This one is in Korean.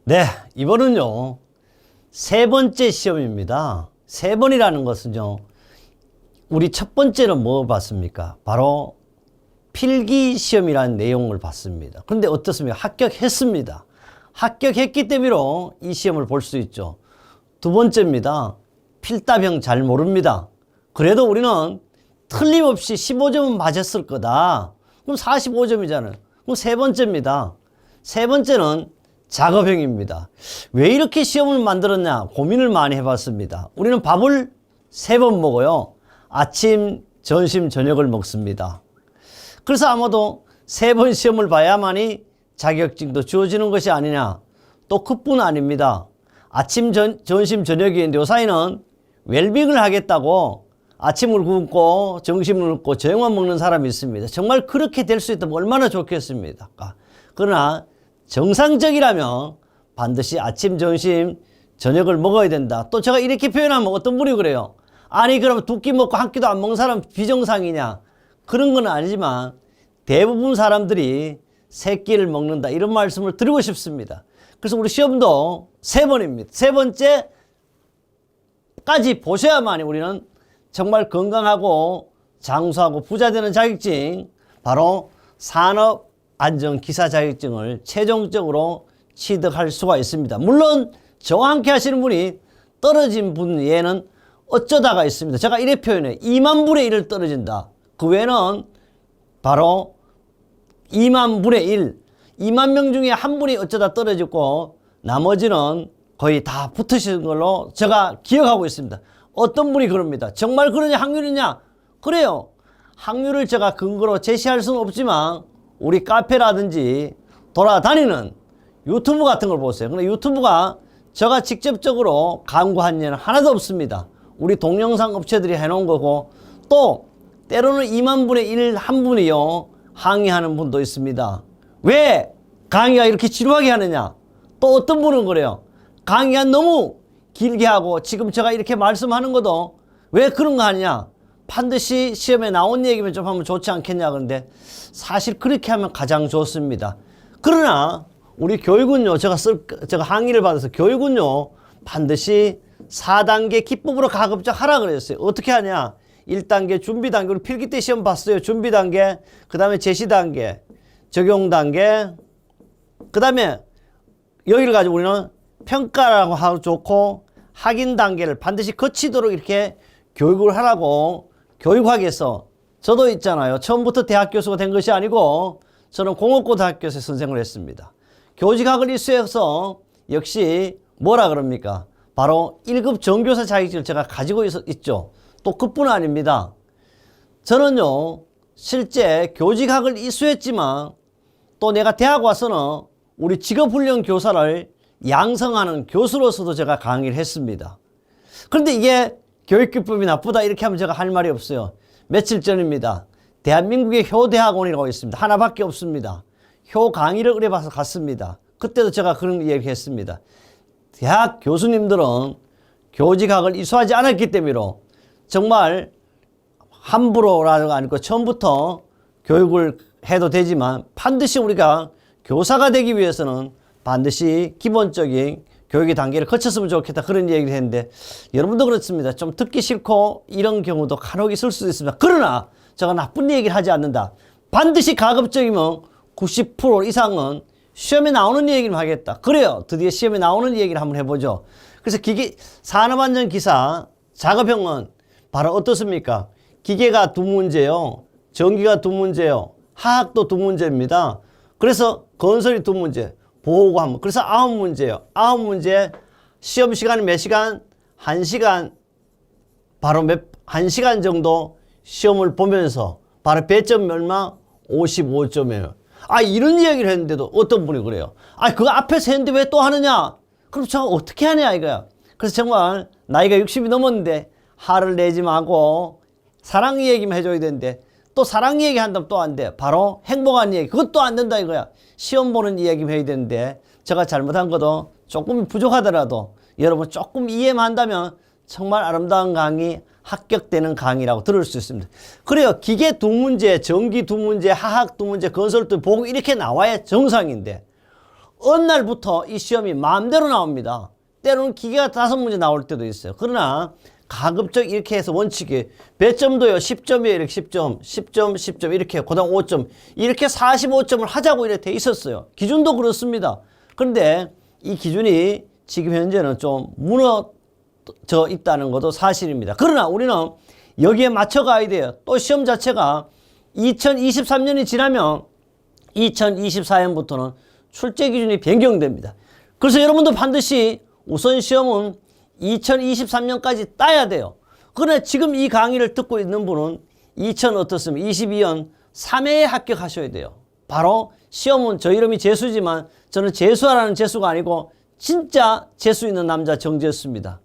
네, 이번은요, 세 번째 시험입니다. 세 번이라는 것은요, 우리 첫 번째는 뭐 봤습니까? 바로 필기 시험이라는 내용을 봤습니다. 그런데 어떻습니까? 합격했습니다. 합격했기 때문에 이 시험을 볼 수 있죠. 두 번째입니다. 필답형 잘 모릅니다. 그래도 우리는 틀림없이 15점은 맞았을 거다. 그럼 45점이잖아요. 그럼 세 번째입니다. 세 번째는 작업형입니다. 왜 이렇게 시험을 만들었냐 고민을 많이 해봤습니다. 우리는 밥을 3번 먹어요. 아침, 점심, 저녁을 먹습니다. 그래서 아마도 3번 시험을 봐야만이 자격증도 주어지는 것이 아니냐. 또 그뿐 아닙니다. 아침, 점심, 저녁이 있는데 요 사이는 웰빙을 하겠다고 아침을 굶고 점심을 굶고 저녁만 먹는 사람이 있습니다. 정말 그렇게 될 수 있다면 얼마나 좋겠습니까? 그러나 정상적이라면 반드시 아침, 점심, 저녁을 먹어야 된다. 또 제가 이렇게 표현하면 어떤 분이 그래요. 아니 그럼 두 끼 먹고 한 끼도 안 먹는 사람 비정상이냐. 그런 건 아니지만 대부분 사람들이 세 끼를 먹는다. 이런 말씀을 드리고 싶습니다. 그래서 우리 시험도 3번입니다. 세 번째까지 보셔야만이 우리는 정말 건강하고 장수하고 부자 되는 자격증, 바로 산업안전기사 자격증을 최종적으로 취득할 수가 있습니다. 물론 저와 함께 하시는 분이 떨어진 분 외에는 어쩌다가 있습니다. 제가 이래 표현해요. 2만 분의 1을 떨어진다. 그 외에는 바로 2만 분의 1, 2만 명 중에 한 분이 어쩌다 떨어졌고 나머지는 거의 다 붙으시는 걸로 제가 기억하고 있습니다. 어떤 분이 그럽니다. 정말 그러냐 확률이냐? 그래요. 확률을 제가 근거로 제시할 수는 없지만 우리 카페라든지 돌아다니는 유튜브 같은 걸 보세요. 근데 유튜브가 제가 직접적으로 광고한 예는 하나도 없습니다. 우리 동영상 업체들이 해놓은 거고, 또 때로는 2만 분의 1 한 분이요 항의하는 분도 있습니다. 왜 강의가 이렇게 지루하게 하느냐? 또 어떤 분은 그래요. 강의가 너무 길게 하고 지금 제가 이렇게 말씀하는 것도 왜 그런 거 하냐? 반드시 시험에 나온 얘기면 좀 하면 좋지 않겠냐. 그런데 사실 그렇게 하면 가장 좋습니다. 그러나 우리 교육은요, 제가 항의를 받아서 교육은요 반드시 4단계 기법으로 가급적 하라 그랬어요. 어떻게 하냐? 1단계 준비 단계, 우리 필기 때 시험 봤어요. 준비 단계, 그 다음에 제시 단계, 적용 단계, 그 다음에 여기를 가지고 우리는 평가라고 하고 좋고 확인 단계를 반드시 거치도록 이렇게 교육을 하라고 교육학에서, 저도 있잖아요. 처음부터 대학 교수가 된 것이 아니고 저는 공업고등학교에서 선생을 했습니다. 교직학을 이수해서 역시 뭐라 그럽니까? 바로 1급 정교사 자격증을 제가 가지고 있죠. 또 그뿐 아닙니다. 저는요 실제 교직학을 이수했지만 또 내가 대학 와서는 우리 직업훈련 교사를 양성하는 교수로서도 제가 강의를 했습니다. 그런데 이게 교육기법이 나쁘다 이렇게 하면 제가 할 말이 없어요. 며칠 전입니다. 대한민국의 효대학원이라고 있습니다. 하나밖에 없습니다. 효 강의를 의뢰봐서 갔습니다. 그때도 제가 그런 얘기 했습니다. 대학 교수님들은 교직학을 이수하지 않았기 때문에 정말 함부로라는 거 아니고 처음부터 교육을 해도 되지만 반드시 우리가 교사가 되기 위해서는 반드시 기본적인 교육의 단계를 거쳤으면 좋겠다, 그런 얘기를 했는데 여러분도 그렇습니다. 좀 듣기 싫고 이런 경우도 간혹 있을 수도 있습니다. 그러나 제가 나쁜 얘기를 하지 않는다. 반드시 가급적이면 90% 이상은 시험에 나오는 얘기를 하겠다. 그래요. 드디어 시험에 나오는 얘기를 한번 해보죠. 그래서 산업안전기사 작업형은 바로 어떻습니까? 기계가 2문제요. 전기가 2문제요. 화학도 2문제입니다. 그래서 건설이 2문제. 보호고 한 번. 그래서 9문제예요. 9문제. 시험 시간이 몇 시간? 1시간. 바로 1시간 정도 시험을 보면서 바로 배점 얼마? 55점이에요. 이런 이야기를 했는데도 어떤 분이 그래요. 그거 앞에서 했는데 왜 또 하느냐? 그럼 제가 어떻게 하냐 이거야. 그래서 정말 나이가 60이 넘었는데 화를 내지 말고 사랑 얘기만 해줘야 되는데 또 사랑 얘기 한다면 또 안 돼. 바로 행복한 얘기. 그것도 안 된다 이거야. 시험 보는 이야기만 해야 되는데 제가 잘못한 것도 조금 부족하더라도 여러분 조금 이해만 한다면 정말 아름다운 강의, 합격되는 강의라고 들을 수 있습니다. 그래요. 기계 2문제, 전기 2문제, 화학 2문제, 건설 2문제 보고 이렇게 나와야 정상인데 어느 날부터 이 시험이 마음대로 나옵니다. 때로는 기계가 5문제 나올 때도 있어요. 그러나 가급적 이렇게 해서 원칙이 배점도요 10점이에요. 이렇게 10점, 10점, 10점 이렇게 고당 5점 이렇게 45점을 하자고 이렇게 돼 있었어요. 기준도 그렇습니다. 그런데 이 기준이 지금 현재는 좀 무너져 있다는 것도 사실입니다. 그러나 우리는 여기에 맞춰 가야 돼요. 또 시험 자체가 2023년이 지나면 2024년부터는 출제 기준이 변경됩니다. 그래서 여러분도 반드시 우선 시험은 2023년까지 따야 돼요. 그러나 지금 이 강의를 듣고 있는 분은 22년 3회에 합격하셔야 돼요. 바로 시험은 저 이름이 재수지만 저는 재수하라는 재수가 아니고 진짜 재수 있는 남자 정재수입니다.